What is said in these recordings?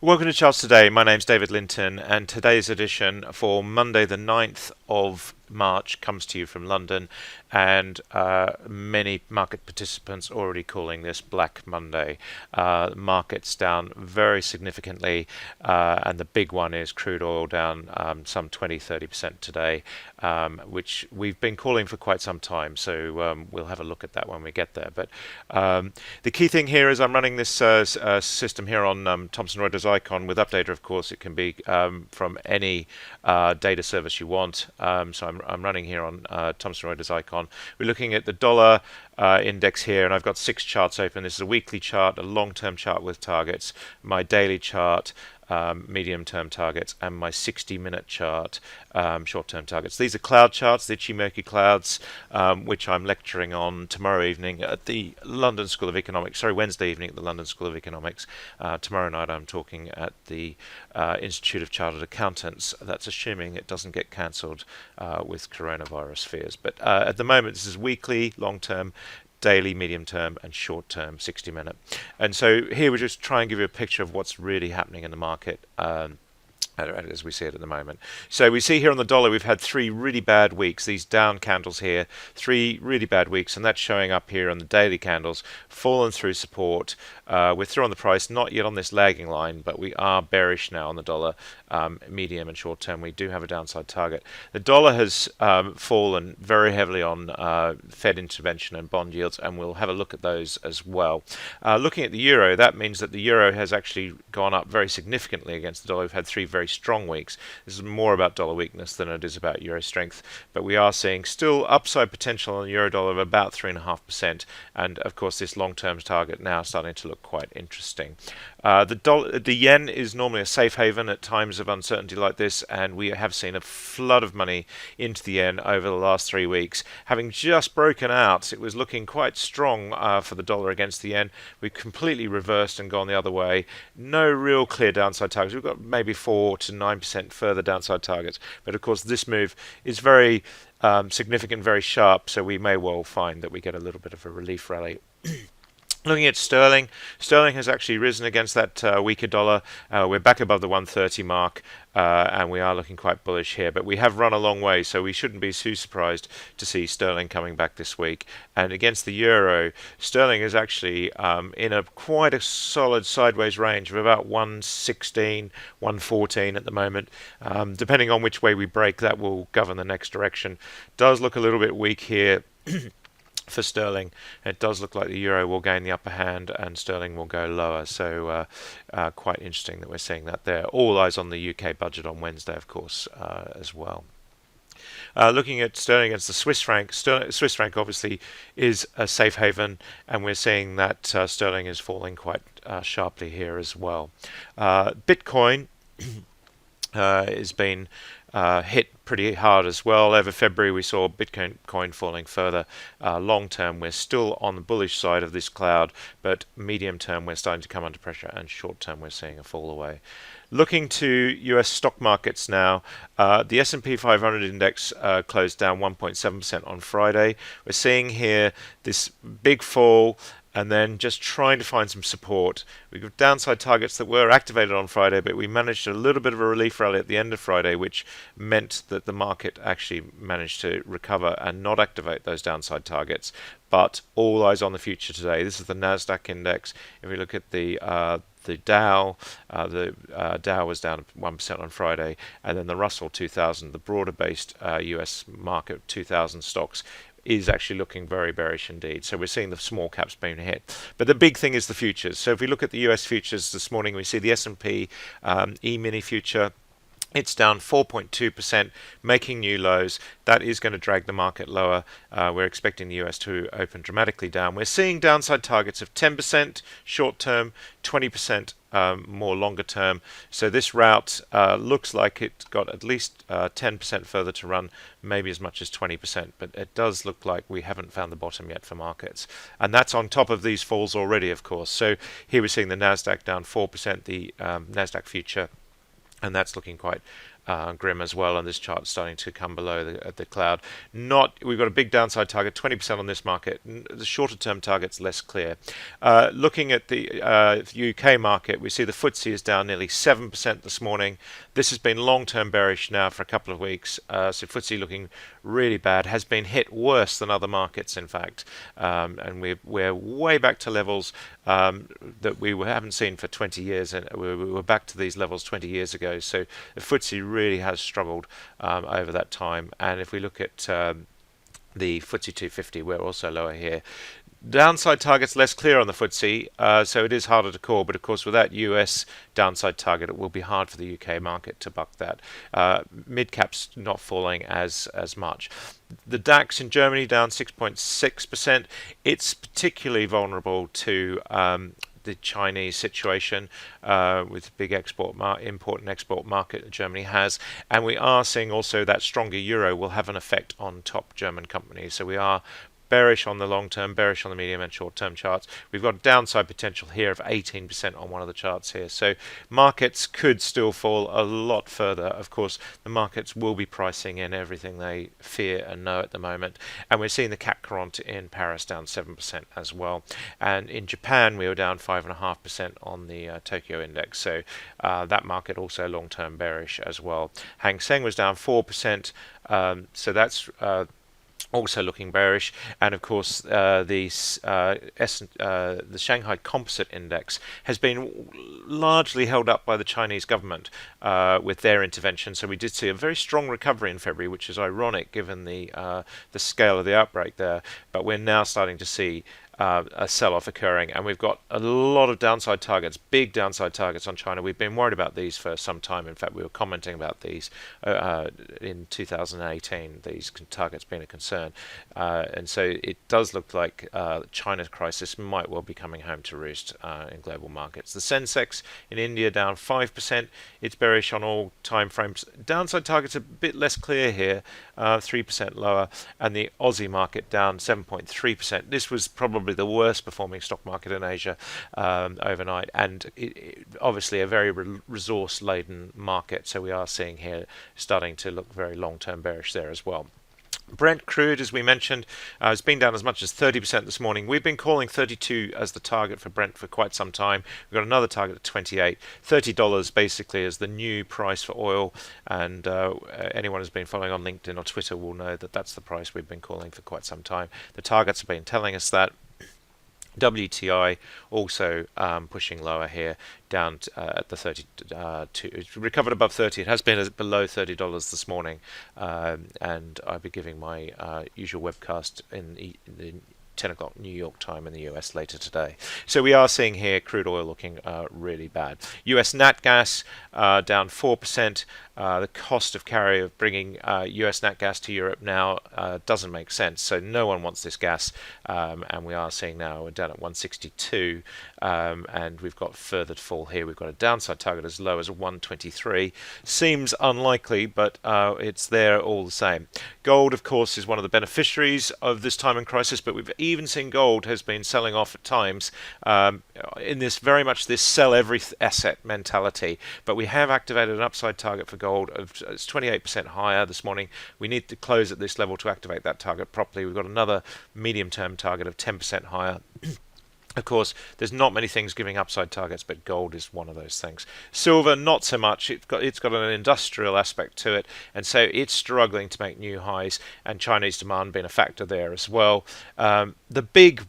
Welcome to Charts Today. My name's David Linton, and today's edition for Monday, the 9th of March, comes to you from London, and many market participants already calling this Black Monday. Markets down very significantly, and the big one is crude oil down some 20-30% today, which we've been calling for quite some time, so we'll have a look at that when we get there. But the key thing here is I'm running this system here on Thomson Reuters Icon with Updata. Of course, it can be from any data service you want. So I'm running here on Thomson Reuters Icon. We're looking at the dollar index here, and I've got 6 charts open. This is a weekly chart, a long-term chart with targets, my daily chart, medium-term targets, and my 60-minute chart, short-term targets. These are cloud charts, the Ichimoku clouds, which I'm lecturing on tomorrow evening at the London School of Economics. Sorry, Wednesday evening at the London School of Economics. Tomorrow night I'm talking at the Institute of Chartered Accountants. That's assuming it doesn't get cancelled with coronavirus fears. But at the moment, this is weekly, long-term, daily, medium term, and short term, 60-minute. And so here we just try and give you a picture of what's really happening in the market as we see it at the moment. So we see here on the dollar we've had 3 really bad weeks, these down candles here, 3 really bad weeks, and that's showing up here on the daily candles, fallen through support. We're through on the price, not yet on this lagging line, but we are bearish now on the dollar, medium and short term. We do have a downside target. The dollar has fallen very heavily on Fed intervention and bond yields, and we'll have a look at those as well. Looking at the euro, that means that the euro has actually gone up very significantly against the dollar. We've had 3 very strong weeks. This is more about dollar weakness than it is about euro strength, but we are seeing still upside potential on the Eurodollar of about 3.5%, and of course this long-term target now starting to look quite interesting. The yen is normally a safe haven at times of uncertainty like this, and we have seen a flood of money into the yen over the last 3 weeks. Having just broken out, it was looking quite strong for the dollar against the yen. We've completely reversed and gone the other way. No real clear downside targets. We've got maybe 4 to 9% further downside targets, but of course this move is very significant, very sharp, so we may well find that we get a little bit of a relief rally. Looking at sterling, sterling has actually risen against that weaker dollar. We're back above the 130 mark, and we are looking quite bullish here. But we have run a long way, so we shouldn't be too surprised to see sterling coming back this week. And against the euro, sterling is actually in quite a solid sideways range of about 116, 114 at the moment. Depending on which way we break, that will govern the next direction. Does look a little bit weak here. For sterling, it does look like the euro will gain the upper hand and sterling will go lower, so quite interesting that we're seeing that there. All eyes on the UK budget on Wednesday, of course, as well. Looking at sterling against the Swiss franc, Swiss franc obviously is a safe haven, and we're seeing that sterling is falling quite sharply here as well. Bitcoin has been hit pretty hard as well. Over February we saw Bitcoin falling further. Long term we're still on the bullish side of this cloud, but medium term we're starting to come under pressure, and short term we're seeing a fall away. Looking to US stock markets now, the S&P 500 index closed down 1.7% on Friday. We're seeing here this big fall, and then just trying to find some support. We've got downside targets that were activated on Friday, but we managed a little bit of a relief rally at the end of Friday, which meant that the market actually managed to recover and not activate those downside targets. But all eyes on the future today. This is the NASDAQ index. If we look at the Dow, Dow was down 1% on Friday, and then the Russell 2000, the broader-based US market 2000 stocks, is actually looking very bearish indeed. So we're seeing the small caps being hit. But the big thing is the futures. So if we look at the US futures this morning, we see the S&P E-mini future. It's down 4.2%, making new lows. That is going to drag the market lower. We're expecting the US to open dramatically down. We're seeing downside targets of 10% short term, 20% more longer term. So this route looks like it's got at least 10% further to run, maybe as much as 20%. But it does look like we haven't found the bottom yet for markets. And that's on top of these falls already, of course. So here we're seeing the NASDAQ down 4%, the NASDAQ future, and that's looking quite grim as well, and this chart's starting to come below the cloud. We've got a big downside target, 20% on this market. The shorter term target's less clear. Looking at the UK market, we see the FTSE is down nearly 7% this morning. This has been long-term bearish now for a couple of weeks. So FTSE looking really bad, has been hit worse than other markets, in fact, and we're way back to levels that we haven't seen for 20 years, and we were back to these levels 20 years ago. So the FTSE really has struggled over that time. And if we look at the FTSE 250, we're also lower here. Downside target's less clear on the FTSE, so it is harder to call. But of course, with that US downside target, it will be hard for the UK market to buck that. Mid caps not falling as much. The DAX in Germany down 6.6%. It's particularly vulnerable to the Chinese situation with the big import and export market that Germany has, and we are seeing also that stronger euro will have an effect on top German companies. So we are bearish on the long term, bearish on the medium and short term charts. We've got downside potential here of 18% on one of the charts here. So markets could still fall a lot further. Of course, the markets will be pricing in everything they fear and know at the moment. And we're seeing the CAC 40 in Paris down 7% as well. And in Japan, we were down 5.5% on the Tokyo index. So that market also long term bearish as well. Hang Seng was down 4%. So that's also looking bearish, and of course the Shanghai Composite Index has been largely held up by the Chinese government with their intervention. So we did see a very strong recovery in February, which is ironic given the scale of the outbreak there. But we're now starting to see a sell-off occurring, and we've got a lot of downside targets, big downside targets on China. We've been worried about these for some time. In fact, we were commenting about these in 2018, these targets being a concern. And so it does look like China's crisis might well be coming home to roost in global markets. The Sensex in India down 5%. It's bearish on all time frames. Downside targets a bit less clear here, 3% lower, and the Aussie market down 7.3%. This was probably the worst performing stock market in Asia overnight, and obviously a very resource laden market. So we are seeing here starting to look very long term bearish there as well. Brent crude, as we mentioned, has been down as much as 30% this morning. We've been calling 32 as the target for Brent for quite some time. We've got another target at 28. $30 basically is the new price for oil, and anyone who's been following on LinkedIn or Twitter will know that that's the price we've been calling for quite some time. The targets have been telling us that. WTI also pushing lower here, down at the 32. It's recovered above 30. It has been below $30 this morning, and I'll be giving my usual webcast in the 10 o'clock New York time in the US later today. So we are seeing here crude oil looking really bad. US NatGas down 4%. The cost of carry of bringing US NatGas to Europe now doesn't make sense. So no one wants this gas, and we are seeing now we're down at 162, and we've got further to fall here. We've got a downside target as low as 123. Seems unlikely, but it's there all the same. Gold, of course, is one of the beneficiaries of this time in crisis, but we've even seen gold has been selling off at times in this very much this sell every asset mentality. But we have activated an upside target for gold. It's 28% higher this morning. We need to close at this level to activate that target properly. We've got another medium-term target of 10% higher. Of course, there's not many things giving upside targets, but gold is one of those things. Silver, not so much. It's got an industrial aspect to it, and so it's struggling to make new highs, and Chinese demand being a factor there as well. The big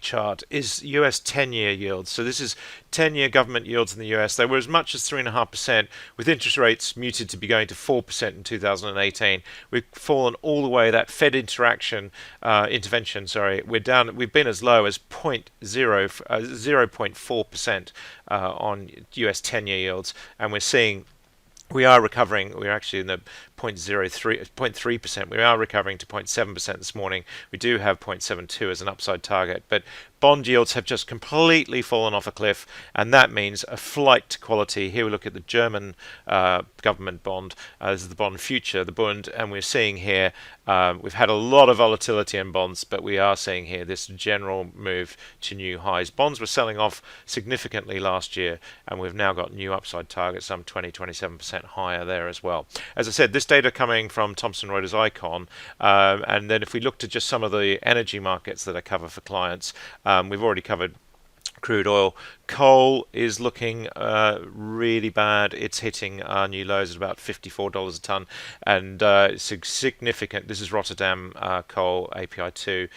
chart is US 10-year yields. So this is 10-year government yields in the US. They were as much as 3.5%, with interest rates muted to be going to 4% in 2018. We've fallen all the way. That Fed intervention, we're down. We've been as low as 0.4% on US 10-year yields, and we are recovering. We're actually in the 0.3%. We are recovering to 0.7% this morning. We do have 0.72 as an upside target, but Bond yields have just completely fallen off a cliff, and that means a flight to quality. Here we look at the German government bond. This is the bond future, the Bund, and we're seeing here we've had a lot of volatility in bonds, but we are seeing here this general move to new highs. Bonds were selling off significantly last year, and we've now got new upside targets, some 27% higher there as well. As I said, this data coming from Thomson Reuters Icon, and then if we look to just some of the energy markets that I cover for clients, we've already covered crude oil. Coal is looking really bad. It's hitting new lows at about $54 a ton, and it's significant. This is Rotterdam coal API2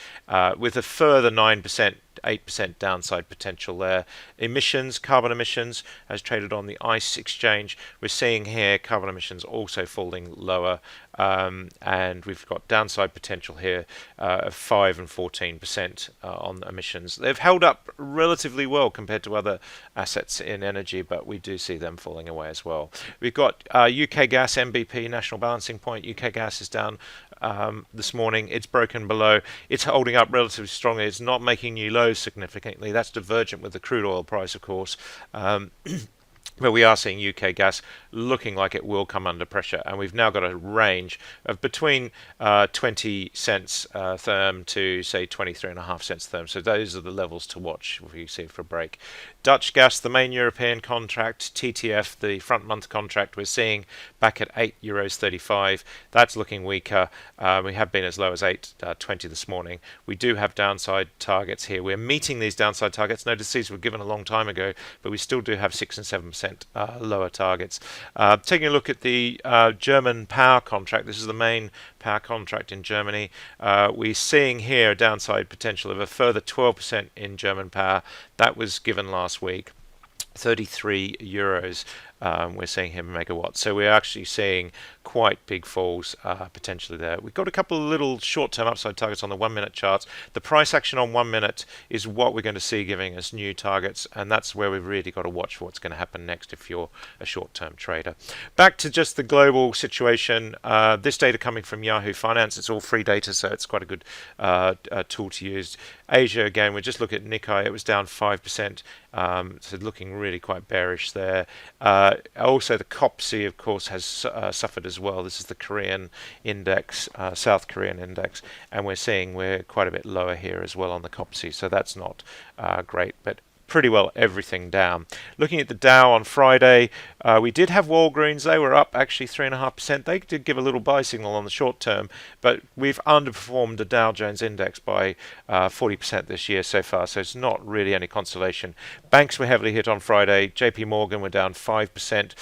with a further 9%. 8% downside potential there. Emissions, carbon emissions, as traded on the ICE exchange, we're seeing here carbon emissions also falling lower, and we've got downside potential here of 5 and 14% on emissions. They've held up relatively well compared to other assets in energy, but we do see them falling away as well. We've got UK gas, MBP, National Balancing Point. UK gas is down this morning. It's broken below. It's holding up relatively strongly. It's not making new lows significantly. That's divergent with the crude oil price, of course. But we are seeing UK gas looking like it will come under pressure, and we've now got a range of between 20 cents therm to say 23.5 cents therm. So those are the levels to watch if you see it for a break. Dutch gas, the main European contract, TTF, the front month contract, we're seeing back at €8.35. That's looking weaker. We have been as low as 8.20 this morning. We do have downside targets here. We're meeting these downside targets. Notice these were given a long time ago, but we still do have 6 and 7% lower targets. Taking a look at the German power contract, this is the main power contract in Germany. We're seeing here a downside potential of a further 12% in German power. That was given last week. 33 euros we're seeing here megawatts. So we're actually seeing quite big falls potentially there. We've got a couple of little short-term upside targets on the 1 minute charts. The price action on 1 minute is what we're going to see giving us new targets, and that's where we've really got to watch for what's going to happen next if you're a short-term trader. Back to just the global situation. This data coming from Yahoo Finance. It's all free data, so it's quite a good tool to use. Asia, again, we just look at Nikkei. It was down 5%, so looking really quite bearish there. Also, the COPSI, of course, has suffered as well. This is the Korean index, South Korean index, and we're quite a bit lower here as well on the COPSI, so that's not great, but pretty well everything down. Looking at the Dow on Friday, we did have Walgreens. They were up actually 3.5%. They did give a little buy signal on the short term, but we've underperformed the Dow Jones index by 40% this year so far, so it's not really any consolation. Banks were heavily hit on Friday. JP Morgan were down 5%.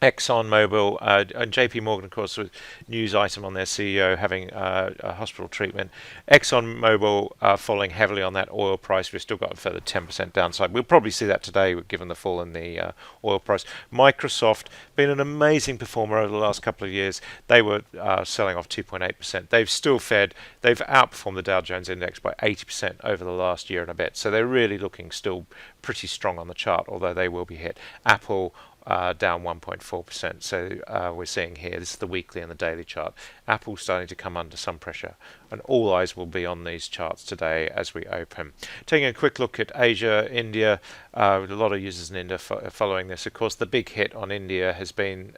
ExxonMobil and JP Morgan, of course, with news item on their CEO having a hospital treatment. ExxonMobil falling heavily on that oil price. We've still got a further 10% downside. We'll probably see that today given the fall in the oil price. Microsoft, been an amazing performer over the last couple of years. They were selling off 2.8%. They've still fed. They've outperformed the Dow Jones index by 80% over the last year and a bit. So they're really looking still pretty strong on the chart, although they will be hit. Apple, down 1.4%. So we're seeing here, this is the weekly and the daily chart, Apple starting to come under some pressure, and all eyes will be on these charts today as we open. Taking a quick look at Asia, India, a lot of users in India following this. Of course, the big hit on India has been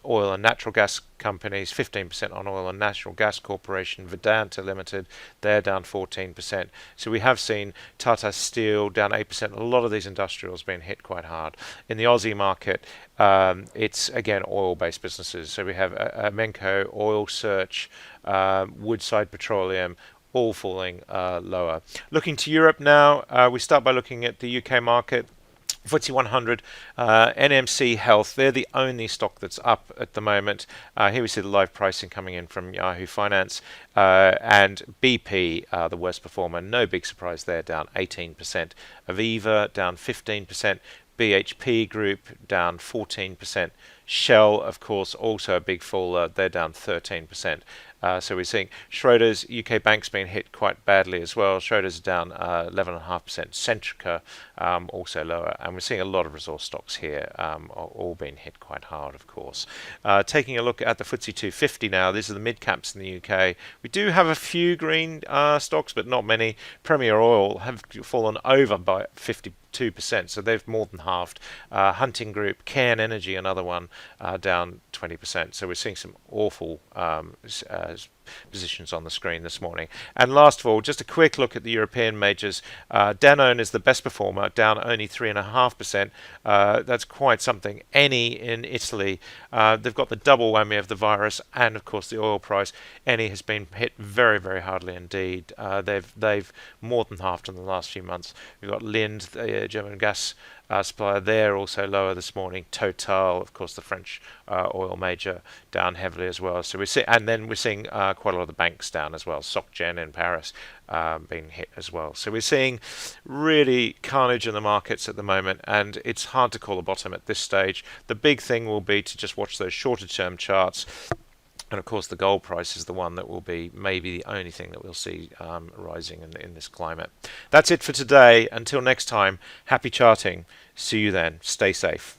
oil and natural gas companies, 15% on oil and natural gas corporation, Vedanta Limited, they're down 14%. So we have seen Tata Steel down 8%. A lot of these industrials being hit quite hard. In the Aussie market, it's again oil-based businesses. So we have Menco, Oil Search, Woodside Petroleum, all falling lower. Looking to Europe now, we start by looking at the UK market. FTSE 100, NMC Health, they're the only stock that's up at the moment. Here we see the live pricing coming in from Yahoo Finance, and BP, the worst performer, no big surprise there, down 18%. Aviva down 15%. BHP Group down 14%. Shell, of course, also a big faller. They're down 13%. So we're seeing Schroders, UK banks being hit quite badly as well. Schroders are down 11.5%. Centrica also lower, and we're seeing a lot of resource stocks here, all being hit quite hard, of course. Taking a look at the FTSE 250 now, these are the mid caps in the UK. We do have a few green stocks, but not many. Premier Oil have fallen over by 52%, so they've more than halved. Hunting Group, Cairn Energy, another one, down 20%. So we're seeing some awful positions on the screen this morning. And last of all, just a quick look at the European majors. Danone is the best performer, down only 3.5%. That's quite something. Eni in Italy, they've got the double whammy of the virus and, of course, the oil price. Eni has been hit very, very hardly indeed. They've more than halved in the last few months. We've got Lind, the German gas supplier, there also lower this morning. Total, of course, the French oil major, down heavily as well. So we're seeing quite a lot of the banks down as well. SocGen in Paris being hit as well. So we're seeing really carnage in the markets at the moment, and it's hard to call a bottom at this stage. The big thing will be to just watch those shorter term charts. And of course, the gold price is the one that will be maybe the only thing that we'll see rising in this climate. That's it for today. Until next time, happy charting. See you then. Stay safe.